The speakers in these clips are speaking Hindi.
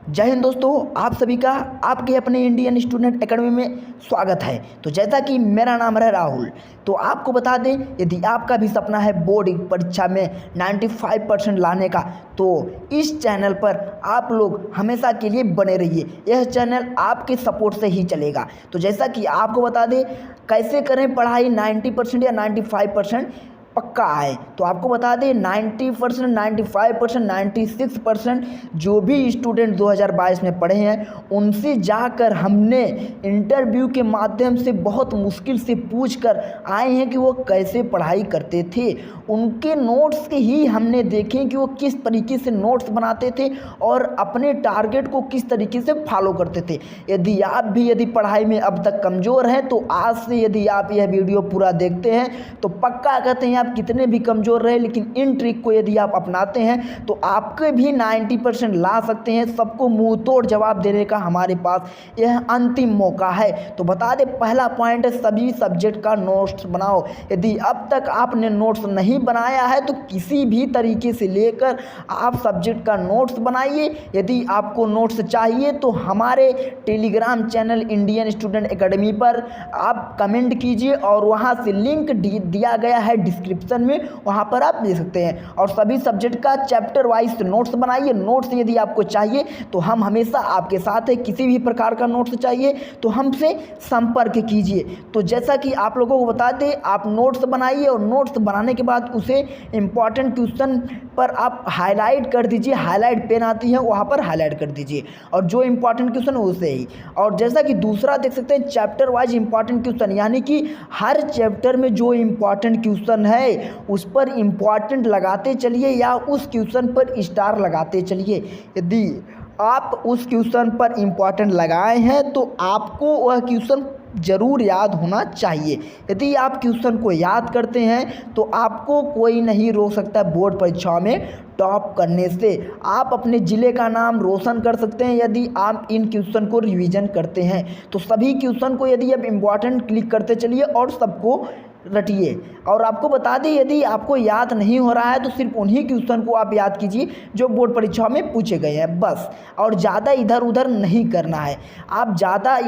जय हिंद दोस्तों, आप सभी का आपके अपने इंडियन स्टूडेंट एकेडमी में स्वागत है। तो जैसा कि मेरा नाम है राहुल, तो आपको बता दें, यदि आपका भी सपना है बोर्ड परीक्षा में 95% लाने का, तो इस चैनल पर आप लोग हमेशा के लिए बने रहिए। यह चैनल आपके सपोर्ट से ही चलेगा। तो जैसा कि आपको बता दें कैसे करें पढ़ाई 90% या 95% पक्का आए, तो आपको बता दें 90%, 95%, 96% जो भी स्टूडेंट 2022 में पढ़े हैं उनसे जाकर हमने इंटरव्यू के माध्यम से बहुत मुश्किल से पूछ कर आए हैं कि वो कैसे पढ़ाई करते थे। उनके नोट्स के ही हमने देखे कि वो किस तरीके से नोट्स बनाते थे और अपने टारगेट को किस तरीके से फॉलो करते थे। यदि पढ़ाई में अब तक कमज़ोर हैं, तो आज से यदि आप यह वीडियो पूरा देखते हैं तो पक्का कहते हैं आप कितने भी कमज़ोर रहे, लेकिन इन ट्रिक को यदि आप अपनाते हैं तो आपके भी 90% ला सकते हैं। सबको मुंह तोड़ जवाब देने का हमारे पास यह अंतिम मौका है। तो बता दें, पहला पॉइंट है सभी सब्जेक्ट का नोट्स बनाओ। यदि अब तक आपने नोट्स नहीं बनाया है तो किसी भी तरीके से लेकर आप सब्जेक्ट का नोट्स बनाइए। यदि आपको नोट्स चाहिए तो हमारे Telegram channel Indian student academy पर आप कमेंट कीजिए और वहाँ से लिंक दिया गया है डिस्क्रिप्शन में, वहाँ पर आप दे सकते हैं। और सभी सब्जेक्ट का चैप्टर वाइज नोट्स बनाइए। नोट्स यदि आपको चाहिए तो हम हमेशा आपके साथ हैं। किसी भी प्रकार का नोट्स चाहिए तो हमसे संपर्क कीजिए। तो जैसा कि आप लोगों को बता दें, आप नोट्स बनाइए और नोट्स बनाने के बाद उसे इम्पॉर्टेंट क्वेश्चन पर आप हाईलाइट कर दीजिए। हाईलाइट पेन आती है, वहाँ पर हाईलाइट कर दीजिए और जो इम्पॉर्टेंट क्वेश्चन है उसे ही। और जैसा कि दूसरा देख सकते हैं चैप्टर वाइज इम्पॉर्टेंट क्वेश्चन, यानी कि हर चैप्टर में जो इम्पॉर्टेंट क्वेश्चन है उस पर इम्पॉर्टेंट लगाते चलिए या उस क्वेश्चन पर स्टार लगाते चलिए। यदि आप उस क्वेश्चन पर इम्पॉर्टेंट लगाए हैं तो आपको वह क्वेश्चन ज़रूर याद होना चाहिए। यदि आप क्वेश्चन को याद करते हैं तो आपको कोई नहीं रोक सकता बोर्ड परीक्षा में टॉप करने से। आप अपने ज़िले का नाम रोशन कर सकते हैं यदि आप इन क्वेश्चन को रिवीजन करते हैं। तो सभी क्वेश्चन को यदि आप इम्पॉर्टेंट क्लिक करते चलिए और सबको रटिए। और आपको बता दें, यदि आपको याद नहीं हो रहा है तो सिर्फ उन्हीं क्वेश्चन को आप याद कीजिए जो बोर्ड परीक्षा में पूछे गए हैं, बस। और ज़्यादा इधर उधर नहीं करना है। आप ज़्यादा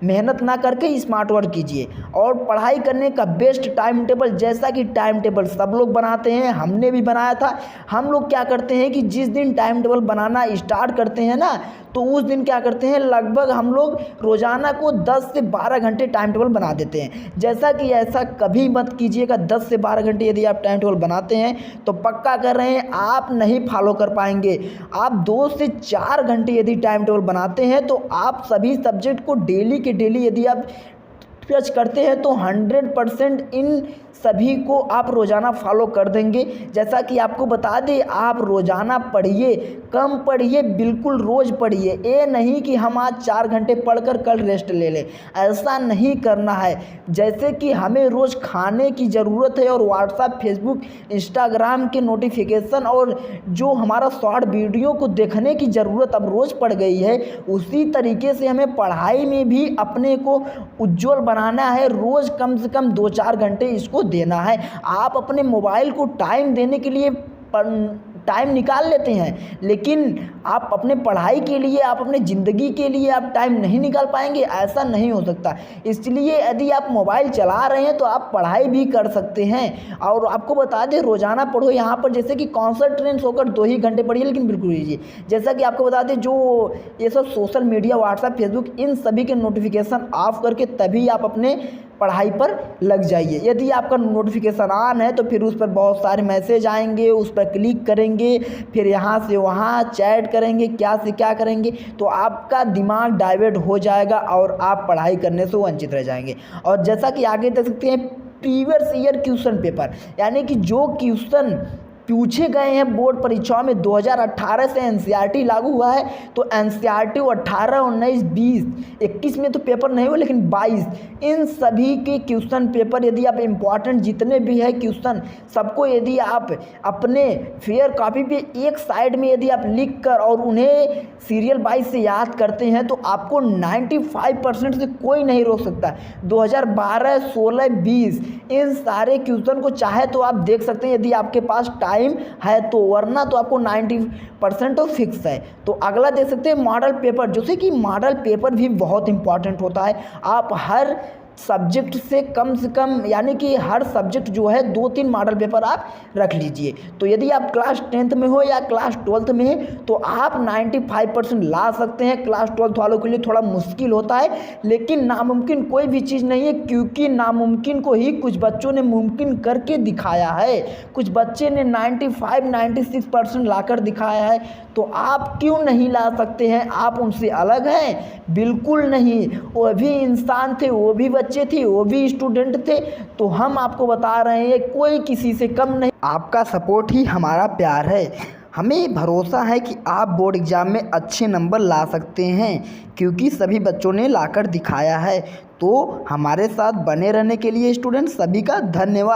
मेहनत ना करके स्मार्ट वर्क कीजिए। और पढ़ाई करने का बेस्ट टाइम टेबल, जैसा कि टाइम टेबल सब लोग बनाते हैं, हमने भी बनाया था। हम लोग क्या करते हैं कि जिस दिन टाइम टेबल बनाना स्टार्ट करते हैं ना, तो उस दिन क्या करते हैं, लगभग हम लोग रोज़ाना को 10 से 12 घंटे टाइम टेबल बना देते हैं। जैसा कि ऐसा कभी मत कीजिएगा। 10 से 12 घंटे यदि आप टाइम टेबल बनाते हैं तो पक्का कर रहे हैं आप नहीं फॉलो कर पाएंगे। आप 2 से 4 घंटे यदि टाइम टेबल बनाते हैं तो आप सभी सब्जेक्ट को डेली के डेली यदि आप टच करते हैं तो 100% इन सभी को आप रोज़ाना फॉलो कर देंगे। जैसा कि आपको बता दें, आप रोज़ाना पढ़िए, कम पढ़िए, बिल्कुल रोज़ पढ़िए। ये नहीं कि हम आज 4 घंटे पढ़कर कल रेस्ट ले लें, ऐसा नहीं करना है। जैसे कि हमें रोज़ खाने की ज़रूरत है और व्हाट्सएप, फेसबुक, इंस्टाग्राम के नोटिफिकेशन और जो हमारा शॉर्ट वीडियो को देखने की ज़रूरत अब रोज़ पड़ गई है, उसी तरीके से हमें पढ़ाई में भी अपने को उज्ज्वल बनाना है। रोज़ कम से कम 2-4 घंटे इसको देना है। आप अपने मोबाइल को टाइम देने के लिए टाइम निकाल लेते हैं, लेकिन आप अपने पढ़ाई के लिए, आप अपने ज़िंदगी के लिए आप टाइम नहीं निकाल पाएंगे, ऐसा नहीं हो सकता। इसलिए यदि आप मोबाइल चला रहे हैं तो आप पढ़ाई भी कर सकते हैं। और आपको बता दें, रोज़ाना पढ़ो। यहाँ पर जैसे कि कॉन्सनट्रेट होकर 2 ही घंटे पढ़िए, लेकिन बिल्कुल लीजिए। जैसा कि आपको बता दें, जो ये सब सोशल मीडिया, व्हाट्सएप, फेसबुक, इन सभी के नोटिफिकेशन ऑफ करके तभी आप अपने पढ़ाई पर लग जाइए। यदि आपका नोटिफिकेशन ऑन है तो फिर उस पर बहुत सारे मैसेज आएंगे, उस पर क्लिक करेंगे, फिर यहाँ से वहाँ चैट करेंगे, क्या से क्या करेंगे, तो आपका दिमाग डाइवर्ट हो जाएगा और आप पढ़ाई करने से वंचित रह जाएंगे। और जैसा कि आगे देख सकते हैं प्रीवियस ईयर क्वेश्चन पेपर, यानी कि जो क्वेश्चन पूछे गए हैं बोर्ड परीक्षा में 2018 से एनसीईआरटी लागू हुआ है, तो एनसीईआरटी 18, 19, 20, 21 में तो पेपर नहीं हुआ, लेकिन 22, इन सभी के क्वेश्चन पेपर यदि आप इम्पॉर्टेंट जितने भी है क्वेश्चन सबको यदि आप अपने फेयर कॉपी पे एक साइड में यदि आप लिख कर और उन्हें सीरियल वाइज से याद करते हैं तो आपको 95% से कोई नहीं रोक सकता। 2012, 16, 20 इन सारे क्वेश्चन को चाहे तो आप देख सकते हैं यदि आपके पास टाइम टाइम है तो, वरना तो आपको 90% तो फिक्स है। तो अगला देख सकते हैं मॉडल पेपर, जैसे कि मॉडल पेपर भी बहुत इंपॉर्टेंट होता है। आप हर सब्जेक्ट से कम यानी कि हर सब्जेक्ट जो है 2-3 मॉडल पेपर आप रख लीजिए। तो यदि आप क्लास 10th में हो या क्लास 12th में हैं तो आप 95% ला सकते हैं। क्लास 12th वालों के लिए थोड़ा मुश्किल होता है, लेकिन नामुमकिन कोई भी चीज़ नहीं है, क्योंकि नामुमकिन को ही कुछ बच्चों ने मुमकिन करके दिखाया है। कुछ बच्चे ने 95-96% लाकर दिखाया है, तो आप क्यों नहीं ला सकते हैं? आप उनसे अलग हैं? बिल्कुल नहीं, वो भी इंसान थे, वो भी बच्चे थे, वो भी स्टूडेंट थे। तो हम आपको बता रहे हैं कोई किसी से कम नहीं, आपका सपोर्ट ही हमारा प्यार है। हमें भरोसा है कि आप बोर्ड एग्ज़ाम में अच्छे नंबर ला सकते हैं, क्योंकि सभी बच्चों ने लाकर दिखाया है। तो हमारे साथ बने रहने के लिए स्टूडेंट सभी का धन्यवाद।